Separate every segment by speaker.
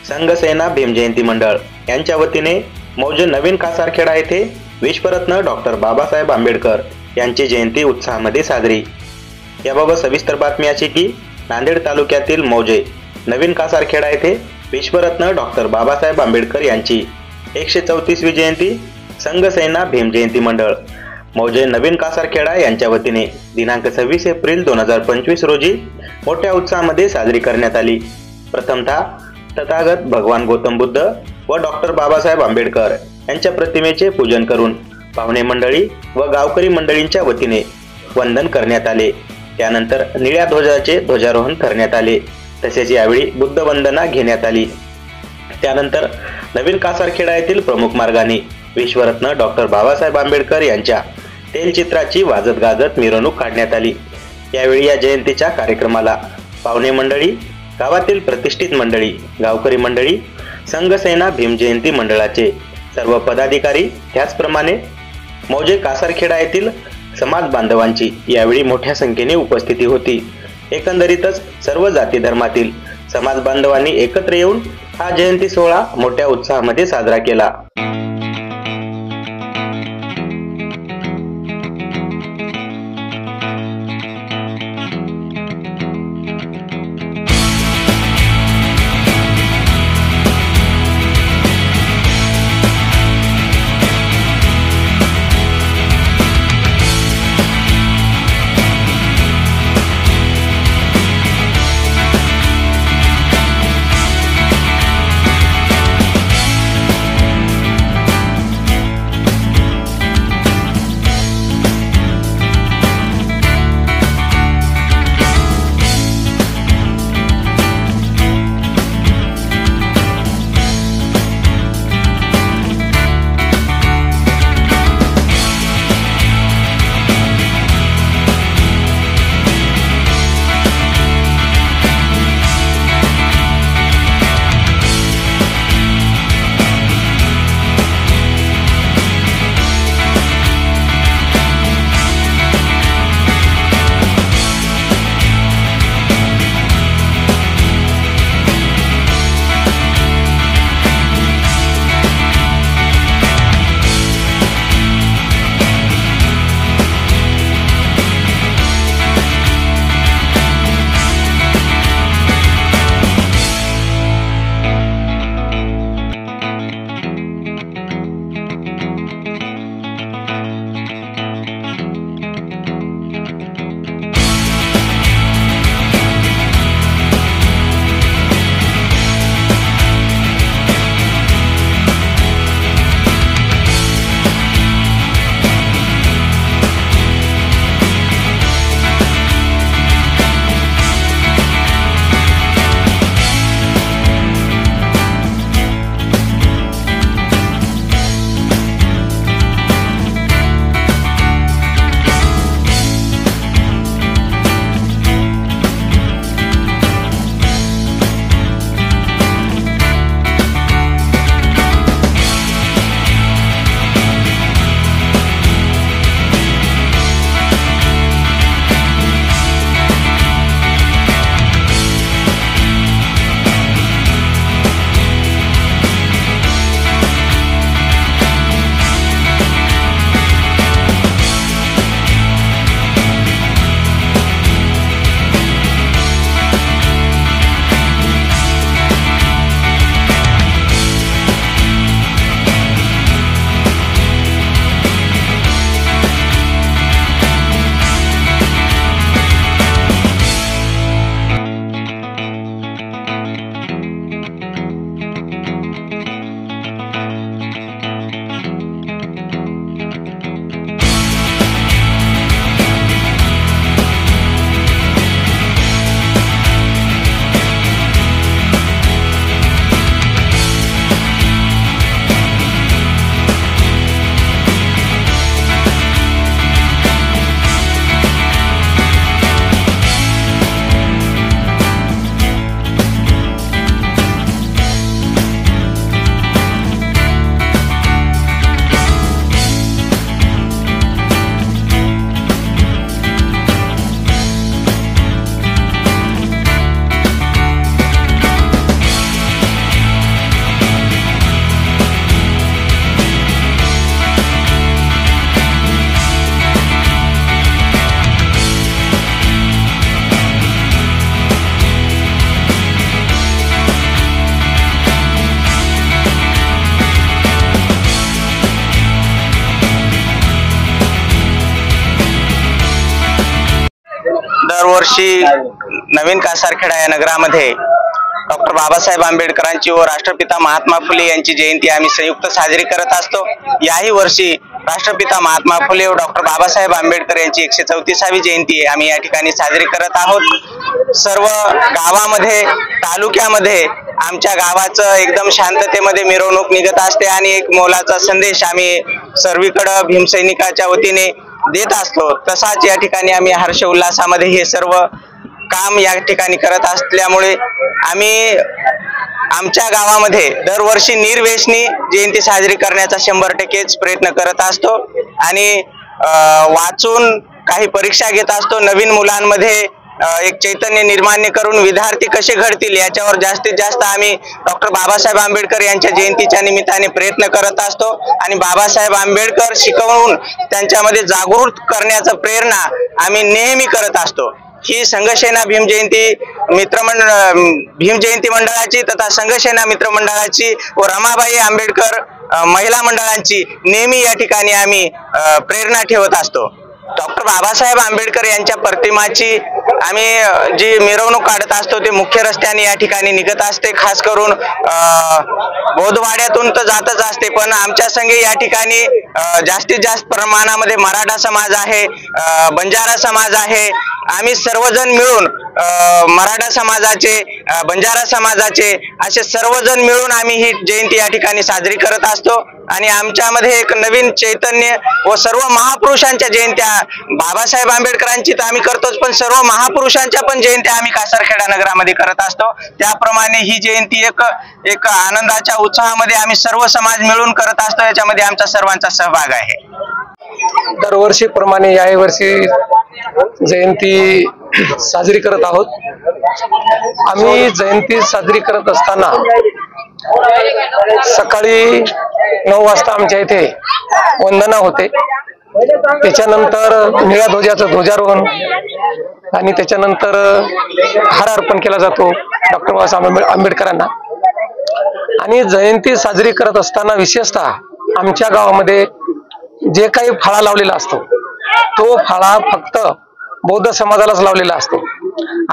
Speaker 1: संघसेना भीमजयंती मंडळ यांच्या वतीने मौजे नवीन कासारखेडा येथे विश्वरत्न डॉक्टर बाबासाहेब आंबेडकर यांची जयंती उत्साहामध्ये साजरी। याबाबत सविस्तर बातमी अशी की नांदेड तालुक्यातील मौजे नवीन कासारखेडा येथे विश्वरत्न डॉक्टर बाबासाहेब आंबेडकर यांची 134वी जयंती संघसेना भीमजयंती मंडळ मौजे नवीन कासारखेडा यांच्या वतीने दिनांक 26 एप्रिल 2025 रोजी मोठ्या उत्साहामध्ये साजरी करण्यात आली। प्रथमतः तथागत भगवान गौतम बुद्ध व डॉक्टर बाबासाहेब आंबेडकर यांच्या प्रतिमेचे पूजन करून पाहुणे मंडळी व गावकरी मंडळींच्या वतीने वंदन करण्यात आले। त्यानंतर निळ्या ध्वजाचे ध्वजारोहण करण्यात आले। तसेच यावेळी बुद्ध वंदना घेण्यात आली। त्यानंतर नवीन कासारखेडा येथील प्रमुख मार्गाने विश्वरत्न डॉक्टर बाबासाहेब आंबेडकर यांच्या तेलचित्राची वाजत गाजत मिरवणूक काढण्यात आली। यावेळी या जयंतीच्या कार्यक्रमाला पाहुणे मंडळी, गावातील प्रतिष्ठित मंडळी, गावकरी मंडळी, संघसेना भीमजयंती मंडळाचे सर्व पदाधिकारी, त्याचप्रमाणे मौजे कासारखेडा येथील समाज बांधवांची यावेळी मोठ्या संख्येने उपस्थिती होती। एकंदरीतच सर्व जाती धर्मातील समाज बांधवांनी एकत्र येऊन हा जयंती सोहळा मोठ्या उत्साहामध्ये साजरा केला।
Speaker 2: दरवर्षी नवीन कासारखेडा या नगरामध्ये डॉक्टर बाबासाहेब आंबेडकरांची व राष्ट्रपिता महात्मा फुले यांची जयंती आम्ही संयुक्त साजरी करत असतो। याही वर्षी राष्ट्रपिता महात्मा फुले व डॉक्टर बाबासाहेब आंबेडकर यांची 134वी जयंती आम्ही या ठिकाणी साजरी करत आहोत। सर्व गावामध्ये, तालुक्यामध्ये आमच्या गावाचं एकदम शांततेमध्ये मिरवणूक निघत असते आणि एक मोलाचा संदेश आम्ही सर्वीकडे भीमसैनिकाच्या वतीने देत असतो। तसाच या ठिकाणी आम्ही हर्ष उल्हासामध्ये हे सर्व काम या ठिकाणी करत असल्यामुळे आम्ही आमच्या गावामध्ये दरवर्षी निर्व्यसनी जयंती साजरी करण्याचा 100% प्रयत्न करत असतो आणि वाचून काही परीक्षा घेत असतो। नवीन मुलांमध्ये एक चैतन्य निर्माण करून विद्यार्थी कसे घडतील याच्यावर जास्तीत जास्त आम्ही डॉक्टर बाबासाहेब आंबेडकर यांच्या जयंतीच्या निमित्ताने प्रयत्न करत असतो आणि बाबासाहेब आंबेडकर शिकवून त्यांच्यामध्ये जागृत करण्याचा प्रेरणा आम्ही नेहमी करत असतो। ही संघसेना भीम जयंती मंडळाची तथा संघसेना मित्र मंडळाची व रमाबाई आंबेडकर महिला मंडळांची नेहमी या ठिकाणी आम्ही प्रेरणा ठेवत असतो। डॉक्टर बाबासाहेब आंबेडकर यांच्या प्रतिमाची आम्ही जी मिरवणूक काढत असतो ते मुख्य रस्त्याने या ठिकाणी निघत असते। खास करून बौद्धवाड्यातून तर जातच असते, पण आमच्या संगे या ठिकाणी जास्तीत जास्त प्रमाणामध्ये मराठा समाज आहे, बंजारा समाज आहे। आम्ही सर्वजण मिळून मराठा समाजाचे, बंजारा समाजाचे असे सर्वजण मिळून आम्ही ही जयंती या ठिकाणी साजरी करत असतो आणि आमच्यामध्ये एक नवीन चैतन्य व सर्व महापुरुषांच्या जयंत्या बाबासाहेब आंबेडकरांची तर आम्ही करतोच, पण सर्व महापुरुषांच्या पण जयंत्या आम्ही कासारखेडा नगरामध्ये करत असतो। त्याप्रमाणे ही जयंती एक आनंदाच्या उत्साहामध्ये आम्ही सर्व समाज मिळून करत असतो। याच्यामध्ये आमचा सर्वांचा सहभाग आहे।
Speaker 3: दरवर्षीप्रमाणे याही वर्षी जयंती साजरी करत आहोत। आम्ही जयंती साजरी करत असताना सकाळी 9 वाजता आमच्या इथे वंदना होते, त्याच्यानंतर निळ्या ध्वजाचं ध्वजारोहण आणि त्याच्यानंतर हार अर्पण केला जातो डॉक्टर बाबासाहेब आंबेडकरांना। आणि जयंती साजरी करत असताना विशेषतः आमच्या गावामध्ये जे काही फळा लावलेला असतो तो फळा फक्त बौद्ध समाजालाच लावलेला असतो।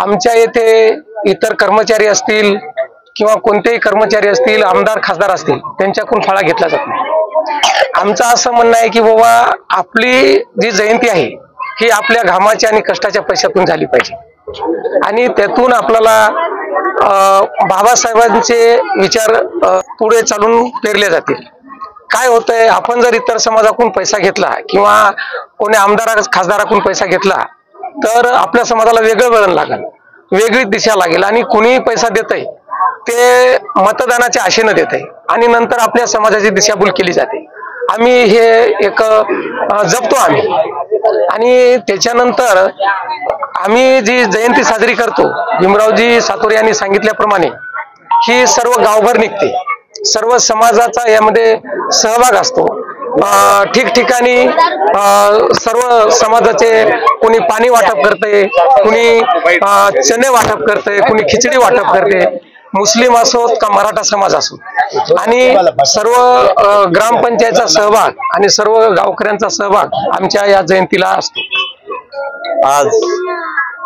Speaker 3: आमच्या येथे इतर कर्मचारी असतील किंवा कोणतेही कर्मचारी असतील, आमदार खासदार असतील, त्यांच्याकडून फळा घेतला जात नाही। आमचं असं म्हणणं आहे की बाबा आपली जी जयंती आहे ही आपल्या घामाच्या आणि कष्टाच्या पैशातून झाली पाहिजे आणि त्यातून आपल्याला बाबासाहेबांचे विचार पुढे चालून पेरले जातील। काय होतंय, आपण जर इतर समाजाकडून पैसा घेतला किंवा कोणी आमदार खासदाराकडून पैसा घेतला तर आपल्या समाजाला वेगळं वळण लागेल, वेगळी दिशा लागेल आणि कुणी पैसा देतंय ते मतदानाच्या आशेनं देतंय आणि नंतर आपल्या समाजाची दिशाभूल केली जाते। आम्ही हे एक जपतो आम्ही आणि त्याच्यानंतर आम्ही जी जयंती साजरी करतो, भीमरावजी सातोरे यांनी सांगितल्याप्रमाणे ही सर्व गावभर निघते, सर्व समाजाचा यामध्ये सहभाग असतो। ठिकठिकाणी सर्व समाजाचे कोणी पाणी वाटप करते, कुणी चणे वाटप करते, कुणी खिचडी वाटप करते, मुस्लिम असोत का मराठा समाज असो, आणि सर्व ग्रामपंचायतचा सहभाग आणि सर्व गावकऱ्यांचा सहभाग आमच्या या जयंतीला असतो।
Speaker 4: आज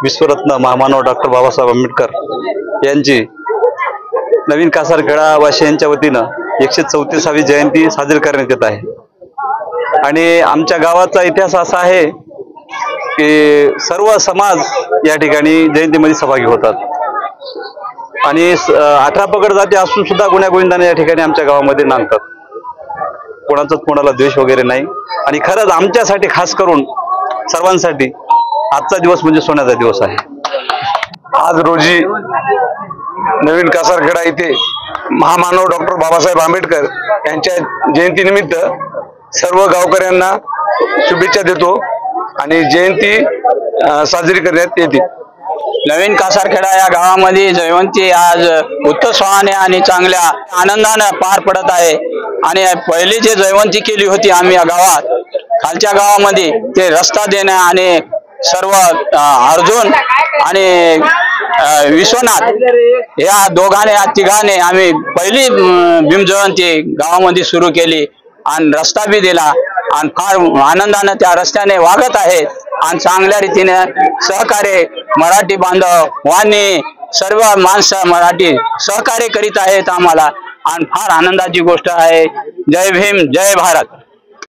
Speaker 4: विश्वरत्न महामानव डॉक्टर बाबासाहेब आंबेडकर यांची नवीन कासारखेडा वाशी यांच्या वतीनं 134वी जयंती साजरी करण्यात येत आहे आणि आमच्या गावाचा इतिहास असा आहे की सर्व समाज या ठिकाणी जयंतीमध्ये सहभागी होतात आणि 18 पगड जाती असून सुद्धा गुण्यागोविंदाने या ठिकाणी आमच्या गावामध्ये नांदतात। कोणाचाच कोणाला द्वेष वगैरे नाही आणि खरंच आमच्यासाठी, खास करून सर्वांसाठी आजचा दिवस म्हणजे सोन्याचा दिवस आहे।
Speaker 5: आज रोजी नवीन कासारखेडा येथे महामानव डॉक्टर बाबासाहेब आंबेडकर यांच्या जयंतीनिमित्त सर्व गावकऱ्यांना शुभेच्छा देतो आणि जयंती साजरी करण्यात येते।
Speaker 2: नवीन कासारखेडा या गावामध्ये जयंती आज उत्सवाने आणि चांगल्या आनंदाने पार पडत आहे आणि पहिली जे जयंती केली होती आम्ही या गावात, खालच्या गावामध्ये ते रस्ता देणं आणि सर्व अर्जुन आणि विश्वनाथ या दोघांनी, तिघांनी आम्ही पहिली भीम जयंती गावामध्ये सुरू केली आणि रस्ता बी दिला आणि फार आनंदाने त्या रस्त्याने वागत आहेत
Speaker 6: आणि चांगल्या रीतीने सहकार्य मराठी बांधवांनी सर्व माणसं मराठी सहकार्य करीत आहेत आम्हाला आणि फार आनंदाची गोष्ट आहे। जय भीम, जय भारत।